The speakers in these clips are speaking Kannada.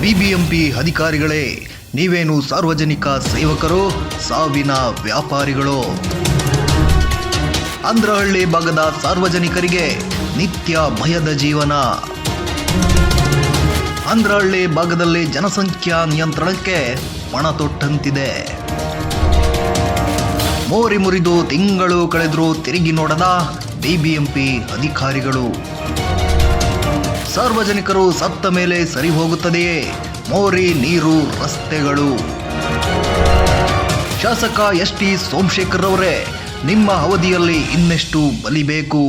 ಬಿಬಿಎಂಪಿ ಅಧಿಕಾರಿಗಳೇ, ನೀವೇನು ಸಾರ್ವಜನಿಕ ಸೇವಕರೋ ಸಾವಿನ ವ್ಯಾಪಾರಿಗಳು? ಅಂದ್ರಹಳ್ಳಿ ಭಾಗದ ಸಾರ್ವಜನಿಕರಿಗೆ ನಿತ್ಯ ಭಯದ ಜೀವನ. ಅಂದ್ರಹಳ್ಳಿ ಭಾಗದಲ್ಲಿ ಜನಸಂಖ್ಯಾ ನಿಯಂತ್ರಣಕ್ಕೆ ಪಣ ತೊಟ್ಟಂತಿದೆ. ಮೋರಿ ಮುರಿದು ತಿಂಗಳು ಕಳೆದರೂ ತಿರುಗಿ ನೋಡದ ಬಿಬಿಎಂಪಿ ಅಧಿಕಾರಿಗಳು. ಸಾರ್ವಜನಿಕರು ಸತ್ತ ಮೇಲೆ ಸರಿ ಹೋಗುತ್ತದೆಯೇ ಮೋರಿ, ನೀರು, ರಸ್ತೆಗಳು? ಶಾಸಕ ಎಸ್.ಟಿ. ಸೋಮಶೇಖರ್ ಅವರೇ, ನಿಮ್ಮ ಅವಧಿಯಲ್ಲಿ ಇನ್ನೆಷ್ಟು ಬಲಿಬೇಕು?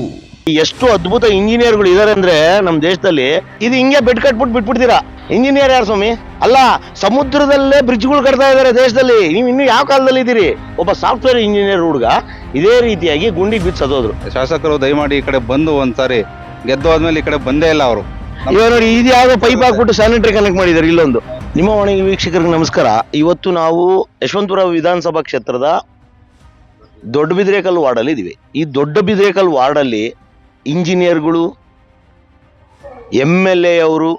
ಎಷ್ಟು ಅದ್ಭುತ ಇಂಜಿನಿಯರ್ಗಳು ಇದಾರೆ ಅಂದ್ರೆ ನಮ್ಮ ದೇಶದಲ್ಲಿ. ಇದು ಹಿಂಗೆ ಬೆಡ್ ಕಟ್ಬಿಟ್ಟು ಬಿಟ್ಬಿಡ್ತೀರಾ? ಇಂಜಿನಿಯರ್ ಯಾರು ಸ್ವಾಮಿ? ಅಲ್ಲ, ಸಮುದ್ರದಲ್ಲೇ ಬ್ರಿಡ್ಜ್ಗಳು ಕಟ್ತಾ ಇದಾರೆ ದೇಶದಲ್ಲಿ. ನೀವು ಇನ್ನು ಯಾವ ಕಾಲದಲ್ಲಿ ಇದ್ದೀರಿ? ಒಬ್ಬ ಸಾಫ್ಟ್ವೇರ್ ಇಂಜಿನಿಯರ್ ಹುಡುಗ ಇದೇ ರೀತಿಯಾಗಿ ಗುಂಡಿಗೆ ಬಿದ್ದು ಸದೋದ್ರು. ಶಾಸಕರು ದಯಮಾಡಿ ಈ ಕಡೆ ಬಂದು ಒಂದ್ಸಾರಿ ಗೆದ್ದು ಆದ್ಮೇಲೆ ಈ ಕಡೆ ಬಂದೇ ಇಲ್ಲ ಅವರು. ಇವಾಗ ನೋಡಿ, ಇದು ಯಾವ್ದೋ ಪೈಪ್ ಹಾಕ್ಬಿಟ್ಟು ಸ್ಯಾನಿಟರಿ ಕನೆಕ್ಟ್ ಮಾಡಿದ್ದಾರೆ ಇಲ್ಲೊಂದು. ನಿಮ್ಮ ವಾಣಿ ವೀಕ್ಷಕರಿಗೆ ನಮಸ್ಕಾರ. ಇವತ್ತು ನಾವು ಯಶವಂತಪುರ ವಿಧಾನಸಭಾ ಕ್ಷೇತ್ರದ ದೊಡ್ಡಬಿದ್ರೇಕಲ್ ವಾರ್ಡಲ್ಲಿ ಇದೀವಿ. ಈ ದೊಡ್ಡಬಿದ್ರೇಕಲ್ ವಾರ್ಡಲ್ಲಿ ಇಂಜಿನಿಯರ್ಗಳು, MLA ಅವರು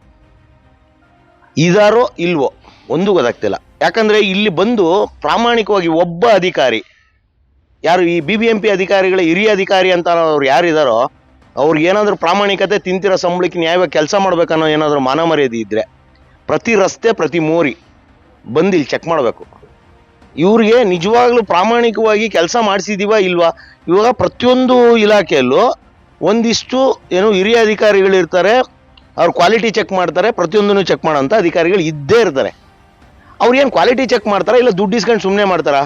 ಇದಾರೋ ಇಲ್ವೋ ಒಂದು ಗೊತ್ತಾಗ್ತಿಲ್ಲ. ಯಾಕಂದ್ರೆ ಇಲ್ಲಿ ಬಂದು ಪ್ರಾಮಾಣಿಕವಾಗಿ ಒಬ್ಬ ಅಧಿಕಾರಿ, ಯಾರು ಈ BBMP ಅಧಿಕಾರಿಗಳ ಹಿರಿಯ ಅಧಿಕಾರಿ ಅಂತ ಅವ್ರು ಯಾರಿದಾರೋ ಅವ್ರಿಗೆ ಏನಾದರೂ ಪ್ರಾಮಾಣಿಕತೆ, ತಿಂತಿರೋ ಸಂಬಳಕ್ಕೆ ನ್ಯಾಯವಾಗಿ ಕೆಲಸ ಮಾಡ್ಬೇಕನ್ನೋ ಏನಾದರೂ ಮಾನ ಮರ್ಯಾದೆ ಇದ್ರೆ ಪ್ರತಿ ರಸ್ತೆ, ಪ್ರತಿ ಮೋರಿ ಬಂದು ಇಲ್ಲಿ ಚೆಕ್ ಮಾಡಬೇಕು. ಇವ್ರಿಗೆ ನಿಜವಾಗ್ಲೂ ಪ್ರಾಮಾಣಿಕವಾಗಿ ಕೆಲಸ ಮಾಡಿಸಿದೀವ ಇಲ್ವಾ? ಇವಾಗ ಪ್ರತಿಯೊಂದು ಇಲಾಖೆಯಲ್ಲೂ ಒಂದಿಷ್ಟು ಏನು ಹಿರಿಯ ಅಧಿಕಾರಿಗಳು ಇರ್ತಾರೆ, ಅವ್ರು ಕ್ವಾಲಿಟಿ ಚೆಕ್ ಮಾಡ್ತಾರೆ, ಪ್ರತಿಯೊಂದನ್ನು ಚೆಕ್ ಮಾಡೋಂಥ ಅಧಿಕಾರಿಗಳು ಇದ್ದೇ ಇರ್ತಾರೆ. ಅವ್ರು ಏನು ಕ್ವಾಲಿಟಿ ಚೆಕ್ ಮಾಡ್ತಾರಾ ಇಲ್ಲ ದುಡ್ಡು ಇಸ್ಕೊಂಡು ಸುಮ್ಮನೆ ಮಾಡ್ತಾರಾ?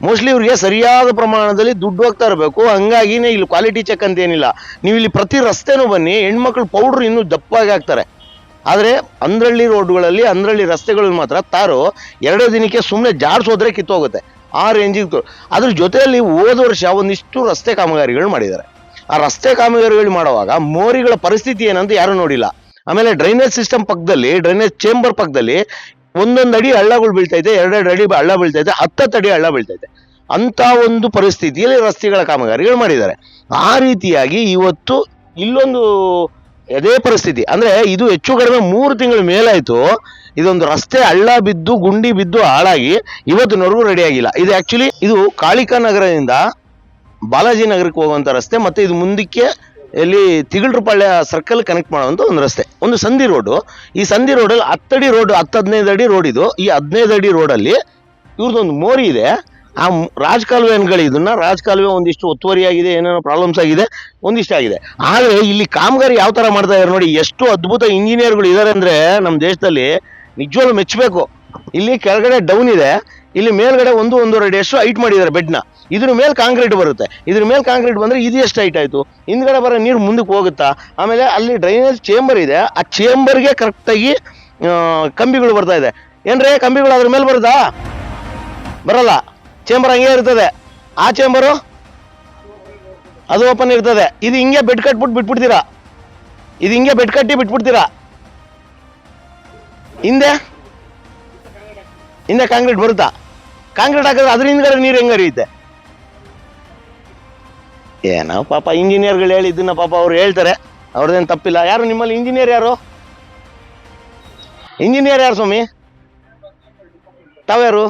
ಮೋಸ್ಟ್ಲಿ ಇವ್ರಿಗೆ ಸರಿಯಾದ ಪ್ರಮಾಣದಲ್ಲಿ ದುಡ್ಡು ಹೋಗ್ತಾ ಇರಬೇಕು. ಹಂಗಾಗಿನೇ ಇಲ್ಲಿ ಕ್ವಾಲಿಟಿ ಚೆಕ್ ಅಂತ ಏನಿಲ್ಲ. ನೀವು ಇಲ್ಲಿ ಪ್ರತಿ ರಸ್ತೆನೂ ಬನ್ನಿ, ಹೆಣ್ಮಕ್ಳು ಪೌಡ್ರ್ ಇನ್ನೂ ದಪ್ಪಾಗಿ ಹಾಕ್ತಾರೆ. ಆದರೆ ಅಂದ್ರಳ್ಳಿ ರೋಡ್ಗಳಲ್ಲಿ, ಅಂದ್ರಳ್ಳಿ ರಸ್ತೆಗಳಲ್ಲಿ ಮಾತ್ರ ತಾರು 2 ದಿನಕ್ಕೆ ಸುಮ್ಮನೆ ಜಾಡ್ಸೋದ್ರೆ ಕಿತ್ತೋಗುತ್ತೆ, ಆ ರೇಂಜಿಗೆ. ಅದ್ರ ಜೊತೆಯಲ್ಲಿ ಹೋದ ವರ್ಷ ಒಂದಿಷ್ಟು ರಸ್ತೆ ಕಾಮಗಾರಿಗಳು ಮಾಡಿದ್ದಾರೆ. ಆ ರಸ್ತೆ ಕಾಮಗಾರಿಗಳು ಮಾಡುವಾಗ ಮೋರಿಗಳ ಪರಿಸ್ಥಿತಿ ಏನಂತ ಯಾರು ನೋಡಿಲ್ಲ. ಆಮೇಲೆ ಡ್ರೈನೇಜ್ ಸಿಸ್ಟಮ್ ಪಕ್ಕದಲ್ಲಿ, ಡ್ರೈನೇಜ್ ಚೇಂಬರ್ ಪಕ್ಕದಲ್ಲಿ 1 ಅಡಿ ಹಳ್ಳಗಳು ಬೀಳ್ತೈತೆ, 2 ಅಡಿ ಹಳ್ಳ ಬೀಳ್ತೈತೆ, 10 ಅಡಿ ಹಳ್ಳ ಬೀಳ್ತೈತೆ. ಅಂತ ಒಂದು ಪರಿಸ್ಥಿತಿಯಲ್ಲಿ ರಸ್ತೆಗಳ ಕಾಮಗಾರಿಗಳು ಮಾಡಿದ್ದಾರೆ. ಆ ರೀತಿಯಾಗಿ ಇವತ್ತು ಇಲ್ಲೊಂದು ಅದೇ ಪರಿಸ್ಥಿತಿ. ಅಂದ್ರೆ ಇದು ಹೆಚ್ಚು ಕಡಿಮೆ 3 ತಿಂಗಳ ಮೇಲಾಯ್ತು. ಇದೊಂದು ರಸ್ತೆ ಹಳ್ಳ ಬಿದ್ದು, ಗುಂಡಿ ಬಿದ್ದು ಹಾಳಾಗಿ ಇವತ್ತಿನವರೆಗೂ ರೆಡಿ ಆಗಿಲ್ಲ. ಇದು ಆಕ್ಚುಲಿ ಇದು ಕಾಳಿಕಾ ನಗರದಿಂದ ಬಾಲಾಜಿ ನಗರಕ್ಕೆ ಹೋಗುವಂತ ರಸ್ತೆ, ಮತ್ತೆ ಇದು ಮುಂದಕ್ಕೆ ಎಲ್ಲಿ ತಿಗಳರಪಾಳ್ಯ ಸರ್ಕಲ್ ಕನೆಕ್ಟ್ ಮಾಡುವಂತ ಒಂದು ರಸ್ತೆ, ಒಂದು ಸಂಧಿ ರೋಡು. ಈ ಸಂಧಿ ರೋಡಲ್ಲಿ 10 ಅಡಿ ರೋಡ್, 10-15 ಅಡಿ ರೋಡ್ ಇದು. ಈ 15 ಅಡಿ ರೋಡಲ್ಲಿ ಇವ್ರದ್ದೊಂದು ಮೋರಿ ಇದೆ. ಆ ರಾಜಕಾಲುವೆ ಅನ್ಗಳು, ಇದನ್ನ ರಾಜಕಾಲುವೆ ಒಂದಿಷ್ಟು ಒತ್ತುವರಿಯಾಗಿದೆ, ಏನೇನೋ ಪ್ರಾಬ್ಲಮ್ಸ್ ಆಗಿದೆ, ಒಂದಿಷ್ಟು ಆಗಿದೆ. ಆದರೆ ಇಲ್ಲಿ ಕಾಮಗಾರಿ ಯಾವ ತರ ಮಾಡ್ತಾ ಇದ್ದಾರೆ ನೋಡಿ. ಎಷ್ಟು ಅದ್ಭುತ ಇಂಜಿನಿಯರ್ಗಳು ಇದ್ದಾರೆ ಅಂದ್ರೆ ನಮ್ಮ ದೇಶದಲ್ಲಿ ನಿಜವಾಗ್ಲೂ ಮೆಚ್ಚಬೇಕು. ಇಲ್ಲಿ ಕೆಳಗಡೆ ಡೌನ್ ಇದೆ, ಇಲ್ಲಿ ಮೇಲ್ಗಡೆ 1-1.5 ಅಡಿಯಷ್ಟು ಹೈಟ್ ಮಾಡಿದ್ದಾರೆ ಬೆಡ್ನ. ಇದ್ರ ಮೇಲೆ ಕಾಂಕ್ರೀಟ್ ಬರುತ್ತೆ. ಇದ್ರ ಮೇಲೆ ಕಾಂಕ್ರೀಟ್ ಬಂದ್ರೆ ಇದು ಎಷ್ಟು ಹೈಟ್ ಆಯ್ತು? ಹಿಂದ್ಗಡೆ ಬರೋ ನೀರು ಮುಂದಕ್ಕೆ ಹೋಗುತ್ತಾ? ಆಮೇಲೆ ಅಲ್ಲಿ ಡ್ರೈನೇಜ್ ಚೇಂಬರ್ ಇದೆ, ಆ ಚೇಂಬರ್ಗೆ ಕರೆಕ್ಟಾಗಿ ಕಂಬಿಗಳು ಬರ್ತಾ ಇದೆ. ಏನ್ರೇ ಕಂಬಿಗಳು ಅದ್ರ ಮೇಲೆ ಬರುತ್ತಾ? ಬರಲ್ಲ. ಚೇಂಬರ್ ಹಂಗೆ ಇರ್ತದೆ. ಆ ಚೇಂಬರು ಅದು ಓಪನ್ ಇರ್ತದೆ. ಇದು ಹಿಂಗೆ ಬೆಡ್ ಕಟ್ಬಿಟ್ಟು ಬಿಟ್ಬಿಡ್ತೀರಾ? ಇದು ಹಿಂಗೆ ಬೆಡ್ ಕಟ್ಟಿ ಬಿಟ್ಬಿಡ್ತೀರಾ? ಹಿಂದೆ ಕಾಂಕ್ರೀಟ್ ಬರುತ್ತಾ? ಕಾಂಕ್ರೀಟ್ ಹಾಕಿದ್ರೆ ಅದ್ರ ಹಿಂದ್ಗಡೆ ನೀರು ಹೆಂಗ ಹರಿಯುತ್ತೆ? ಏನೋ ಪಾಪ ಇಂಜಿನಿಯರ್ಗಳು ಹೇಳಿ ಇದನ್ನ ಪಾಪ ಅವ್ರು ಹೇಳ್ತಾರೆ, ಅವ್ರದ್ದೇನು ತಪ್ಪಿಲ್ಲ. ಯಾರು ನಿಮ್ಮಲ್ಲಿ ಇಂಜಿನಿಯರ್ ಯಾರು? ಇಂಜಿನಿಯರ್ ಯಾರು ಸ್ವಾಮಿ? ತಾವ್ಯಾರು?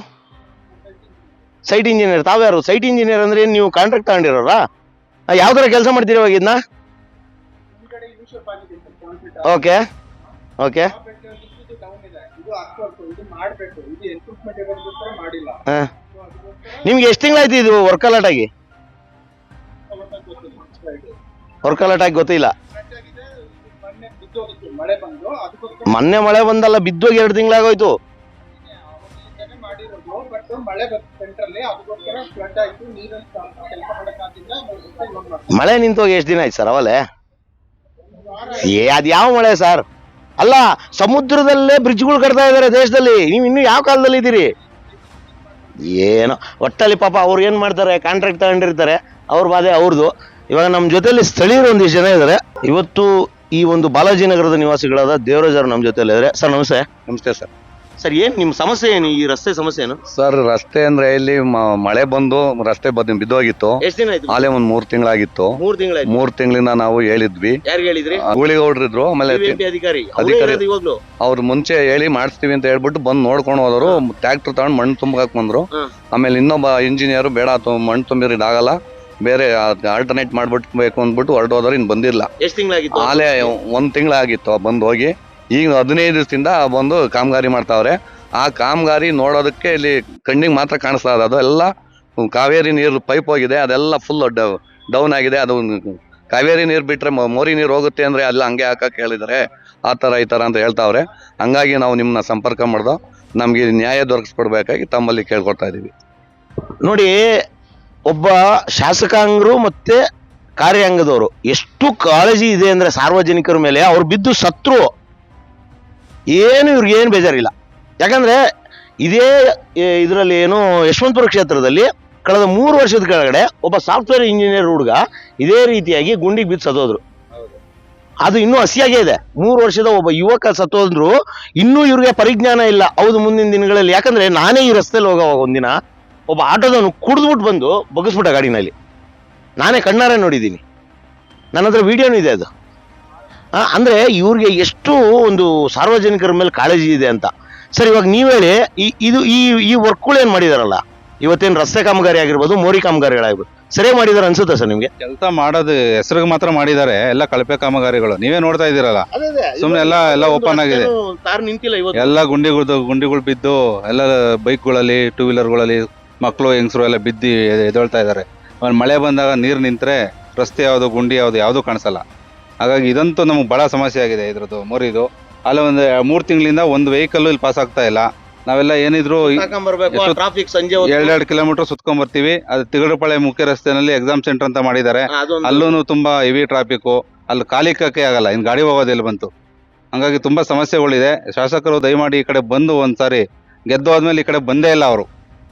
Site engineer. ತಾವ್ಯಾರು? ಸೈಟ್ ಇಂಜಿನಿಯರ್ ಅಂದ್ರೆ ನೀವು ಕಾಂಟ್ರಾಕ್ಟ್ ತಗೊಂಡಿರೋರಾ? ಯಾವ ಥರ ಕೆಲಸ ಮಾಡ್ತೀರಿ ಇವಾಗ ಇದನ್ನ? Okay okay. ನಿಮ್ಗೆ ಎಷ್ಟು ತಿಂಗಳಾಯ್ತು ಇದು ವರ್ಕ್ ಅಲರ್ಟ್ ಆಗಿ? ವರ್ಕ್ ಅಲರ್ಟ್ ಆಗಿ ಗೊತ್ತಿಲ್ಲ. ಮೊನ್ನೆ ಮಳೆ ಬಂದಲ್ಲ, ಬಿದ್ದೋಗಿ 2 ತಿಂಗಳಾಗೋಯ್ತು. ಮಳೆ ನಿಂತೋಗಿ ಎಷ್ಟು ದಿನ ಆಯ್ತು ಸರ್? ಅವಲೇ ಅದ್ ಯಾವ ಮಳೆ ಸರ್? ಅಲ್ಲ, ಸಮುದ್ರದಲ್ಲೇ ಬ್ರಿಡ್ಜ್ಗಳು ಕಟ್ತಾ ಇದಾರೆ ದೇಶದಲ್ಲಿ. ನೀವು ಇನ್ನು ಯಾವ ಕಾಲದಲ್ಲಿ ಇದ್ದೀರಿ? ಏನೋ ಒಟ್ಟಲ್ಲಿ ಪಾಪ ಅವ್ರು ಏನ್ ಮಾಡ್ತಾರೆ, ಕಾಂಟ್ರಾಕ್ಟ್ ತಗೊಂಡಿರ್ತಾರೆ, ಅವ್ರ ಬಾಧೆ ಅವ್ರದ್ದು. ಇವಾಗ ನಮ್ಮ ಜೊತೆಲಿ ಸ್ಥಳೀಯರು ಒಂದಿಷ್ಟು ಜನ ಇದ್ದಾರೆ. ಇವತ್ತು ಈ ಒಂದು ಬಾಲಾಜಿ ನಗರದ ನಿವಾಸಿಗಳಾದ ದೇವರಾಜ್ ಅವರು ನಮ್ಮ ಜೊತೆಲಿ ಇದ್ದಾರೆ. ಸರ್ ನಮಸ್ತೆ. ನಮಸ್ತೆ ಸರ್. ಸರ್ ಏನ್ ನಿಮ್ ಸಮಸ್ಯೆ ಏನು, ಈ ರಸ್ತೆ ಸಮಸ್ಯೆ ಏನು? ಸರ್ ರಸ್ತೆ ಅಂದ್ರೆ ಇಲ್ಲಿ ಮಳೆ ಬಂದು ರಸ್ತೆ ಬಿದ್ದೋಗಿತ್ತು. ಎಷ್ಟು ದಿನ ಆಯ್ತು? ಆಲೆ ಒಂದ್ 3 ತಿಂಗಳಾಗಿತ್ತು. 3 ತಿಂಗಳಾಯ್ತು. 3 ತಿಂಗಳಿಂದ ನಾವು ಹೇಳಿದ್ವಿ. ಯಾರಿಗೆ ಹೇಳಿದ್ರಿ? ಗೂಳಿಗೌಡ್ರಿದ್ರು. ಆಮೇಲೆ ಅಧಿಕಾರಿ ಅವ್ರು ಮುಂಚೆ ಹೇಳಿ ಮಾಡಿಸ್ತೀವಿ ಅಂತ ಹೇಳ್ಬಿಟ್ಟು ಬಂದು ನೋಡ್ಕೊಂಡು ಹೋದ್ರು. ಟ್ರ್ಯಾಕ್ಟರ್ ತಗೊಂಡ್ ಮಣ್ಣು ತುಂಬಕ್ ಬಂದ್ರು. ಆಮೇಲೆ ಇನ್ನೊಬ್ಬ ಇಂಜಿನಿಯರ್ ಬೇಡ ಮಣ್ಣು ತುಂಬಿದ್ರೆ ಇದಾಗಲ್ಲ, ಬೇರೆ ಆಲ್ಟರ್ನೇಟ್ ಮಾಡ್ಬಿಟ್ಟು ಅಂದ್ಬಿಟ್ಟು ಹೊರಟೋದ್ರು. ಇನ್ ಬಂದಿಲ್ಲ. ಎಷ್ಟು ತಿಂಗಳಾಗಿತ್ತು? ಆಲೆ 1 ತಿಂಗಳಾಗಿತ್ತು ಬಂದು ಹೋಗಿ. ಈಗ 15 ದಿವಸದಿಂದ ಬಂದು ಕಾಮಗಾರಿ ಮಾಡ್ತಾವ್ರೆ. ಆ ಕಾಮಗಾರಿ ನೋಡೋದಕ್ಕೆ ಇಲ್ಲಿ ಕಣ್ಣಿಗೆ ಮಾತ್ರ ಕಾಣಿಸ್ತಾ ಇದೆ. ಅದು ಎಲ್ಲ ಕಾವೇರಿ ನೀರು ಪೈಪ್ ಹೋಗಿದೆ, ಅದೆಲ್ಲ ಫುಲ್ ಡೌನ್ ಆಗಿದೆ. ಅದು ಕಾವೇರಿ ನೀರು ಬಿಟ್ರೆ ಮೋರಿ ನೀರು ಹೋಗುತ್ತೆ ಅಂದ್ರೆ ಎಲ್ಲ ಹಂಗೆ ಹಾಕಕ್ಕೆ ಹೇಳಿದ್ದಾರೆ. ಆ ಥರ ಈ ಥರ ಅಂತ ಹೇಳ್ತಾವ್ರೆ. ಹಂಗಾಗಿ ನಾವು ನಿಮ್ಮನ್ನ ಸಂಪರ್ಕ ಮಾಡ್ದೋ ನಮ್ಗೆ ನ್ಯಾಯ ದೊರಕಿಸ್ಕೊಡ್ಬೇಕಾಗಿ ತಮ್ಮಲ್ಲಿ ಕೇಳ್ಕೊಡ್ತಾ ಇದೀವಿ. ನೋಡಿ, ಒಬ್ಬ ಶಾಸಕಾಂಗರು ಮತ್ತೆ ಕಾರ್ಯಾಂಗದವರು ಎಷ್ಟು ಕಾಳಜಿ ಇದೆ ಅಂದ್ರೆ ಸಾರ್ವಜನಿಕರ ಮೇಲೆ. ಅವ್ರು ಬಿದ್ದು ಸತ್ರು ಏನು ಇವ್ರಿಗೆ ಏನು ಬೇಜಾರಿಲ್ಲ. ಯಾಕಂದ್ರೆ ಇದೇ ಇದರಲ್ಲಿ ಏನು ಯಶವಂತಪುರ ಕ್ಷೇತ್ರದಲ್ಲಿ ಕಳೆದ 3 ವರ್ಷದ ಕೆಳಗಡೆ ಒಬ್ಬ ಸಾಫ್ಟ್ವೇರ್ ಇಂಜಿನಿಯರ್ ಹುಡುಗ ಇದೇ ರೀತಿಯಾಗಿ ಗುಂಡಿಗೆ ಬಿದ್ದು ಸತ್ತೋದ್ರು. ಅದು ಇನ್ನೂ ಹಸಿಯಾಗೇ ಇದೆ. 3 ವರ್ಷದ ಒಬ್ಬ ಯುವಕ ಸತ್ತೋದ್ರು. ಇನ್ನೂ ಇವ್ರಿಗೆ ಪರಿಜ್ಞಾನ ಇಲ್ಲ. ಹೌದು, ಮುಂದಿನ ದಿನಗಳಲ್ಲಿ, ಯಾಕಂದ್ರೆ ನಾನೇ ಈ ರಸ್ತೆಯಲ್ಲಿ ಹೋಗೋವಾಗ ಒಂದಿನ ಒಬ್ಬ ಆಟೋದವನು ಕುಡಿದ್ಬಿಟ್ಟು ಬಂದು ಬಗ್ಗಿಸ್ಬಿಟ್ಟ ಗಾಡಿನಲ್ಲಿ. ನಾನೇ ಕಣ್ಣಾರೆ ನೋಡಿದ್ದೀನಿ. ನನ್ನ ಹತ್ರ ವಿಡಿಯೋನು ಇದೆ ಅದು. ಅಂದ್ರೆ ಇವ್ರಿಗೆ ಎಷ್ಟು ಒಂದು ಸಾರ್ವಜನಿಕರ ಮೇಲೆ ಕಾಳಜಿ ಇದೆ ಅಂತ. ಸರ್, ಇವಾಗ ನೀವ್ ಹೇಳಿ, ಈ ವರ್ಕ್ಗಳು ಏನ್ ಮಾಡಿದಾರಲ್ಲ, ಇವತ್ತೇನು ರಸ್ತೆ ಕಾಮಗಾರಿ ಆಗಿರ್ಬೋದು, ಮೋರಿ ಕಾಮಗಾರಿಗಳಾಗಿರ್ಬೋದು, ಸರಿಯಾಗಿ ಮಾಡಿದಾರೆ ಅನ್ಸುತ್ತಾ ಸರ್ ನಿಮ್ಗೆ? ಕೆಲಸ ಮಾಡೋದು ಹೆಸರಿಗೆ ಮಾತ್ರ ಮಾಡಿದ್ದಾರೆ, ಎಲ್ಲ ಕಳಪೆ ಕಾಮಗಾರಿಗಳು. ನೀವೇ ನೋಡ್ತಾ ಇದ್ದೀರಲ್ಲ, ಸುಮ್ನೆ ಎಲ್ಲ ಓಪನ್ ಆಗಿದೆ. ಎಲ್ಲ ಗುಂಡಿಗಳು ಬಿದ್ದು ಎಲ್ಲ ಬೈಕ್ಗಳಲ್ಲಿ, 2 ವೀಲರ್ಗಳಲ್ಲಿ ಮಕ್ಕಳು ಹೆಂಗಸರು ಎಲ್ಲ ಬಿದ್ದು ಎದೊಳ್ತಾ ಇದ್ದಾರೆ. ಮಳೆ ಬಂದಾಗ ನೀರು ನಿಂತ್ರೆ ರಸ್ತೆ ಯಾವುದು, ಗುಂಡಿ ಯಾವುದು ಕಾಣಿಸಲ್ಲ. ಹಾಗಾಗಿ ಇದಂತೂ ನಮ್ಗೆ ಬಹಳ ಸಮಸ್ಯೆ ಆಗಿದೆ ಇದ್ರದ್ದು ಮೋರಿದು. ಅಲ್ಲಿ ಒಂದು 3 ತಿಂಗಳಿಂದ ಒಂದು ವೆಹಿಕಲ್ ಇಲ್ಲಿ ಪಾಸ್ ಆಗ್ತಾ ಇಲ್ಲ. ನಾವೆಲ್ಲ ಏನಿದ್ರು 2 ಕಿಲೋಮೀಟರ್ ಸುತ್ಕೊಂಡ್ ಬರ್ತೀವಿ. ಅದು ತಿಗಡಪಾಳ್ಯ ಮುಖ್ಯ ರಸ್ತೆನಲ್ಲಿ ಎಕ್ಸಾಮ್ ಸೆಂಟರ್ ಅಂತ ಮಾಡಿದ್ದಾರೆ. ಅಲ್ಲೂ ತುಂಬಾ ಹೆವಿ ಟ್ರಾಫಿಕ್. ಅಲ್ಲಿ ಕಾಲಿಕಕ್ಕೆ ಆಗಲ್ಲ, ಇನ್ ಗಾಡಿ ಹೋಗೋದಿಲ್ಲ ಬಂತು. ಹಂಗಾಗಿ ತುಂಬಾ ಸಮಸ್ಯೆಗಳಿದೆ. ಶಾಸಕರು ದಯಮಾಡಿ ಈ ಕಡೆ ಬಂದು ಒಂದ್ಸಾರಿ ಗೆದ್ದು ಆದ್ಮೇಲೆ ಈ ಕಡೆ ಬಂದೇ ಇಲ್ಲ. ಅವರು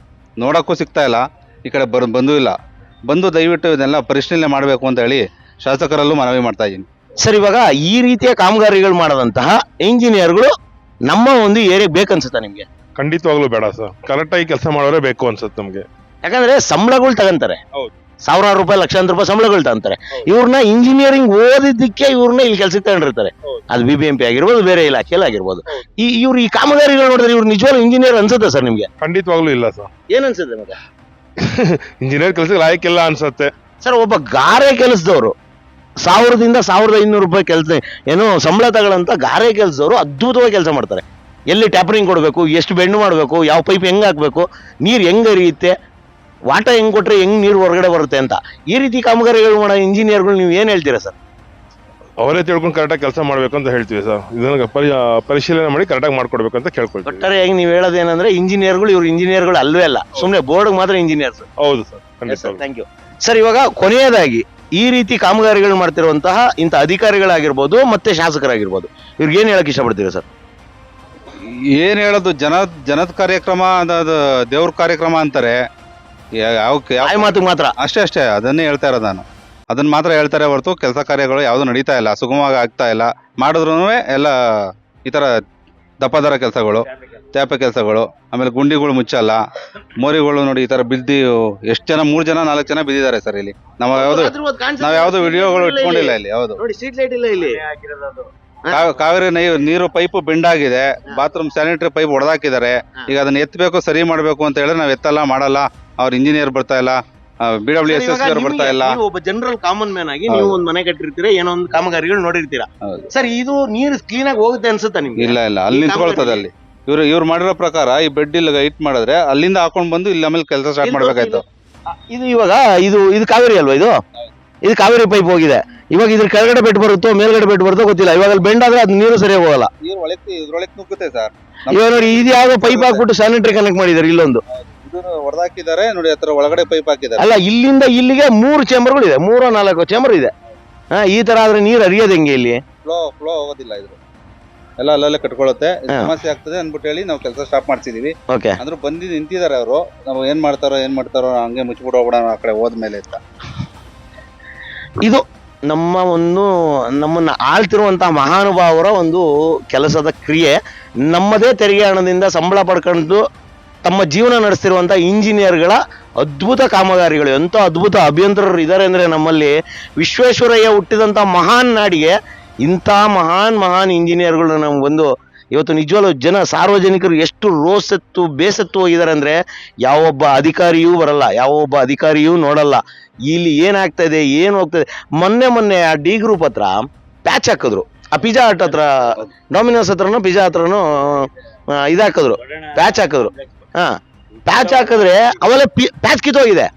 ನೋಡಕ್ಕೂ ಸಿಗ್ತಾ ಇಲ್ಲ, ಈ ಕಡೆ ಬಂದೂ ಇಲ್ಲ. ಬಂದು ದಯವಿಟ್ಟು ಇದನ್ನೆಲ್ಲ ಪರಿಶೀಲನೆ ಮಾಡಬೇಕು ಅಂತ ಹೇಳಿ ಶಾಸಕರಲ್ಲೂ ಮನವಿ ಮಾಡ್ತಾ ಇದ್ದೀನಿ. ಸರ್, ಇವಾಗ ಈ ರೀತಿಯ ಕಾಮಗಾರಿಗಳು ಮಾಡದಂತಹ ಇಂಜಿನಿಯರ್ಗಳು ನಮ್ಮ ಒಂದು ಏರಿಯಾಗೆ ಬೇಕನ್ಸುತ್ತಾ ನಿಮ್ಗೆ? ಖಂಡಿತವಾಗ್ಲೂ ಬೇಡ ಸರ್. ಕರೆಕ್ಟ್ ಆಗಿ ಕೆಲಸ ಮಾಡೋರೇ ಬೇಕು ಅನ್ಸುತ್ತೆ ನಮ್ಗೆ. ಯಾಕಂದ್ರೆ ಸಂಬಳಗಳು ತಗಂತಾರೆ, ಸಾವಿರಾರು ರೂಪಾಯಿ, ಲಕ್ಷಾಂತರ ರೂಪಾಯಿ ಸಂಬಳಗಳು ತಗಂತಾರೆ. ಇವ್ರನ್ನ ಇಂಜಿನಿಯರಿಂಗ್ ಓದಿದ್ದಕ್ಕೆ ಇವ್ರನ್ನ ಇಲ್ಲಿ ಕೆಲ್ಸಕ್ಕೆ ತಗೊಂಡಿರ್ತಾರೆ. ಅದು BBMP ಆಗಿರ್ಬೋದು, ಬೇರೆ ಇಲಾಖೆಯಲ್ಲಿ ಆಗಿರ್ಬೋದು. ಇವ್ರು ಈ ಕಾಮಗಾರಿಗಳು ನೋಡಿದ್ರೆ ಇವ್ರು ನಿಜವಾಗ್ಲೂ ಇಂಜಿನಿಯರ್ ಅನ್ಸುತ್ತೆ ಸರ್ ನಿಮ್ಗೆ? ಖಂಡಿತವಾಗ್ಲೂ ಇಲ್ಲ ಸರ್. ಏನ್ ಅನ್ಸುತ್ತೆ ಮತ್ತೆ? ಇಂಜಿನಿಯರ್ ಕೆಲ್ಸಕ್ಕೆ ಲಾಯಕ್ಕಿಲ್ಲ ಅನ್ಸುತ್ತೆ ಸರ್. ಒಬ್ಬ ಗಾರೆ ಕೆಲಸದವರು 1000ದಿಂದ 1500 ರೂಪಾಯಿ ಕೆಲಸ ಏನೋ ಸಂಬಳ ತಗೊಳ್ಳಂತ ಗಾರೆ ಕೆಲಸದವರು ಅದ್ಭುತವಾಗಿ ಕೆಲಸ ಮಾಡ್ತಾರೆ. ಎಲ್ಲಿ ಟ್ಯಾಪರಿಂಗ್ ಕೊಡಬೇಕು, ಎಷ್ಟು ಬೆಂಡು ಮಾಡಬೇಕು, ಯಾವ ಪೈಪ್ ಹೆಂಗ್ ಹಾಕ್ಬೇಕು, ನೀರು ಹೆಂಗ್ ಹರಿಯುತ್ತೆ, ವಾಟ ಹೆಂಗ್ ಕೊಟ್ರೆ ಹೆಂಗ್ ನೀರು ಹೊರಗಡೆ ಬರುತ್ತೆ ಅಂತ. ಈ ರೀತಿ ಕಾಮಗಾರಿಗಳು ಮಾಡೋ ಇಂಜಿನಿಯರ್ಗಳು ನೀವು ಏನ್ ಹೇಳ್ತೀರಾ ಸರ್? ಅವರೇ ತಿಳ್ಕೊಂಡು ಕರೆಕ್ಟಾಗಿ ಕೆಲಸ ಮಾಡ್ಬೇಕು ಅಂತ ಹೇಳ್ತೀವಿ ಸರ್. ಇದನ್ನ ಪರಿಶೀಲನೆ ಮಾಡಿ ಕರೆಕ್ಟಾಗಿ ಮಾಡ್ಕೊಡ್ಬೇಕು ಅಂತ ಕೇಳ್ಕೊಳ್ತೀವಿ. ಒಟ್ಟಾರೆಯಾಗಿ ನೀವು ಹೇಳೋದೇನಂದ್ರೆ ಇಂಜಿನಿಯರ್ಗಳು ಇವ್ರು ಇಂಜಿನಿಯರ್ಗಳು ಅಲ್ವೇ ಅಲ್ಲ, ಸುಮ್ಮನೆ ಬೋರ್ಡ್ ಮಾತ್ರ ಇಂಜಿನಿಯರ್ಸ್. ಹೌದು ಸರ್. Thank you sir. ಇವಾಗ ಕೊನೆಯದಾಗಿ ಈ ರೀತಿ ಕಾಮಗಾರಿಗಳು ಮಾಡ್ತಿರುವಂತಹ ಇಂಥ ಅಧಿಕಾರಿಗಳಾಗಿರ್ಬೋದು ಮತ್ತೆ ಶಾಸಕರಾಗಿರ್ಬೋದು, ಇವ್ರಿಗೆ ಏನ್ ಹೇಳಕ್ ಇಷ್ಟಪಡ್ತೀರಾ ಸರ್? ಏನ್ ಹೇಳೋದು, ಜನದ ಕಾರ್ಯಕ್ರಮ, ಅದು ದೇವ್ರ ಕಾರ್ಯಕ್ರಮ ಅಂತಾರೆ. ಯಾವ ಮಾತು ಮಾತ್ರ ಅಷ್ಟೇ ಅದನ್ನೇ ಹೇಳ್ತಾ ಇರೋದು ನಾನು. ಅದನ್ನ ಮಾತ್ರ ಹೇಳ್ತಾರೆ ಹೊರತು ಕೆಲಸ ಕಾರ್ಯಗಳು ಯಾವ್ದು ನಡೀತಾ ಇಲ್ಲ, ಸುಗಮವಾಗಿ ಆಗ್ತಾ ಇಲ್ಲ. ಮಾಡಿದ್ರು ಎಲ್ಲ ಈ ತರ ದಪ್ಪದರ ಕೆಲಸಗಳು, ತ್ಯಾಪೆ ಕೆಲಸಗಳು. ಆಮೇಲೆ ಗುಂಡಿಗಳು ಮುಚ್ಚಲ್ಲ, ಮೋರಿಗಳು ನೋಡಿ ಈ ತರ ಬಿದ್ದು ಎಷ್ಟು ಜನ, 3 ಜನ 4 ಜನ ಬಿದ್ದಿದ್ದಾರೆ ಸರ್ ಇಲ್ಲಿ. ನಾವ್ ಯಾವ್ದು ವಿಡಿಯೋಗಳು ಇಟ್ಕೊಂಡಿಲ್ಲ ಇಲ್ಲಿ. ಹೌದು, ಕಾವೇರಿ ನೀರು ಪೈಪ್ ಬೆಂಡಾಗಿದೆ, ಬಾತ್ರೂಮ್ ಸ್ಯಾನಿಟರಿ ಪೈಪ್ ಹೊಡೆದಾಕಿದ್ದಾರೆ. ಈಗ ಅದನ್ನ ಎತ್ತಬೇಕು, ಸರಿ ಮಾಡ್ಬೇಕು ಅಂತ ಹೇಳಿದ್ರೆ ನಾವ್ ಎತ್ತಲ್ಲ, ಮಾಡಲ್ಲ. ಅವ್ರ ಇಂಜಿನಿಯರ್ ಬರ್ತಾ ಇಲ್ಲ, BWSS ಬರ್ತಾ ಇಲ್ಲ. ಒಬ್ಬ ಜನರಲ್ ಕಾಮನ್ ಮ್ಯಾನ್ ಆಗಿ ನೀವು ಒಂದ್ ಮನೆ ಕಟ್ಟಿರ್ತೀರಾ, ಏನೋ ಒಂದು ಕಾಮಗಾರಿಗಳು ನೋಡಿರ್ತೀರಾ ಸರ್. ಇದು ನೀರು ಕ್ಲೀನ್ ಆಗಿ ಹೋಗುತ್ತೆ ಅನ್ಸುತ್ತಾ ನಿಮ್ಗೆ? ಇಲ್ಲ, ಅಲ್ಲಿ ನಿಂತ್ಕೊಳ್ತದೆ. ಅಲ್ಲಿ ಇವ್ರು ಮಾಡಿರೋ ಪ್ರಕಾರ ಈ ಬೆಡ್ ಇಲ್ಲಿ ಹೈಟ್ ಮಾಡಿದ್ರೆ ಅಲ್ಲಿಂದ ಹಾಕೊಂಡ್ ಬಂದು ಇಲ್ಲಿ ಆಮೇಲೆ ಕೆಲಸ ಸ್ಟಾರ್ಟ್ ಮಾಡ್ಬೇಕಾಯ್ತು. ಇದು ಇವಾಗ ಇದು ಕಾವೇರಿ ಅಲ್ವಾ? ಇದು ಕಾವೇರಿ ಪೈಪ್ ಹೋಗಿದೆ. ಇವಾಗ ಇದ್ರ ಕೆಳಗಡೆ ಬೆಡ್ ಬರುತ್ತೋ ಮೇಲ್ಗಡೆ ಬೆಡ್ ಬರುತ್ತೋ ಗೊತ್ತಿಲ್ಲ. ಇವಾಗ ಅಲ್ಲಿ ಬೆಂಡ್ ಆದ್ರೆ ಅದು ನೀರು ಸರಿಯಾಗಿ ಹೋಗಲ್ಲ. ಇದ್ರೊಳಗೆ ನುಗ್ಗುತ್ತೆ ಸರ್. ಇವಾಗ ನೋಡಿ, ಇದು ಯಾವ್ದೋ ಪೈಪ್ ಹಾಕ್ಬಿಟ್ಟು ಸ್ಯಾನಿಟರಿ ಕನೆಕ್ಟ್ ಮಾಡಿದ್ದಾರೆ. ಇಲ್ಲೊಂದು ಹೊಡೆದಾಕಿದ್ದಾರೆ ನೋಡಿ, ಹತ್ರ ಒಳಗಡೆ ಪೈಪ್ ಹಾಕಿದ್ದಾರೆ. ಅಲ್ಲ, ಇಲ್ಲಿಂದ ಇಲ್ಲಿಗೆ 3 ಚೇಂಬರ್ಗಳು ಇದೆ, 3-4 ಚೇಂಬರ್ ಇದೆ. ಈ ತರ ಆದ್ರೆ ನೀರು ಹರಿಯೋದು ಹೆಂಗೆ? ಇಲ್ಲಿ ಫ್ಲೋ ಹೋಗೋದಿಲ್ಲ. ಇದು ಎಲ್ಲ ಅಲ್ಲಲ್ಲೇ ಕಟ್ಕೊಳ್ಳುತ್ತೆ, ಸಮಸ್ಯೆ ಆಗ್ತದೆ ಅನ್ಬಿಟ್ಟು ಹೇಳಿ ನಾವು ಕೆಲಸ ಸ್ಟಾಪ್ ಮಾಡ್ಸಿದೀವಿ. ಅಂದ್ರೆ ಬಂದು ನಿಂತಿದ್ದಾರೆ ಅವರು. ನಾವು ಏನ್ ಮಾಡ್ತಾರೋ ಹಂಗೆ ಮುಚ್ಚಿಬಿಟ್ಟು ಹೋಗ್ಬಿಡೋಣ ಆ ಕಡೆ ಹೋದ್ಮೇಲೆ ಅಂತ. ನಮ್ಮನ್ನ ಆಳ್ತಿರುವಂತ ಮಹಾನುಭಾವರ ಒಂದು ಕೆಲಸದ ಕ್ರಿಯೆ. ನಮ್ಮದೇ ತೆರಿಗೆ ಹಣದಿಂದ ಸಂಬಳ ಪಡ್ಕೊಂಡು ತಮ್ಮ ಜೀವನ ನಡೆಸ್ತಿರುವಂತ ಇಂಜಿನಿಯರ್ಗಳ ಅದ್ಭುತ ಕಾಮಗಾರಿಗಳು. ಎಂಥ ಅದ್ಭುತ ಅಭಿಯಂತರರು ಇದ್ದಾರೆ ಅಂದ್ರೆ ನಮ್ಮಲ್ಲಿ. ವಿಶ್ವೇಶ್ವರಯ್ಯ ಹುಟ್ಟಿದಂಥ ಮಹಾನ್ ನಾಡಿಗೆ ಇಂಥ ಮಹಾನ್ ಇಂಜಿನಿಯರ್ಗಳು ನಮ್ಗೆ ಬಂದು ಇವತ್ತು ನಿಜವಾಗ್ಲೂ ಸಾರ್ವಜನಿಕರು ಎಷ್ಟು ಬೇಸತ್ತು ಹೋಗಿದ್ದಾರೆ ಅಂದ್ರೆ ಯಾವೊಬ್ಬ ಅಧಿಕಾರಿಯೂ ಬರಲ್ಲ, ಯಾವೊಬ್ಬ ಅಧಿಕಾರಿಯೂ ನೋಡಲ್ಲ ಇಲ್ಲಿ ಏನಾಗ್ತಾ ಇದೆ, ಏನು ಹೋಗ್ತದೆ. ಮೊನ್ನೆ ಆ ಡಿ ಗ್ರೂಪ್ ಹತ್ರ ಪ್ಯಾಚ್ ಹಾಕಿದ್ರು, ಆ ಪಿಜ್ಜಾ ಹಟ್ ಹತ್ರ, ಡೊಮಿನೋಸ್ ಹತ್ರನೂ ಪಿಜ್ಜಾ ಹತ್ರನೂ ಇದಾಕಿದ್ರು, ಪ್ಯಾಚ್ ಹಾಕಿದ್ರು. ಪ್ಯಾಚ್ ಹಾಕಿದ್ರೆ ಅವೆಲ್ಲ ಪ್ಯಾಚ್ ಕಿತ್ತೋಗಿದೆ.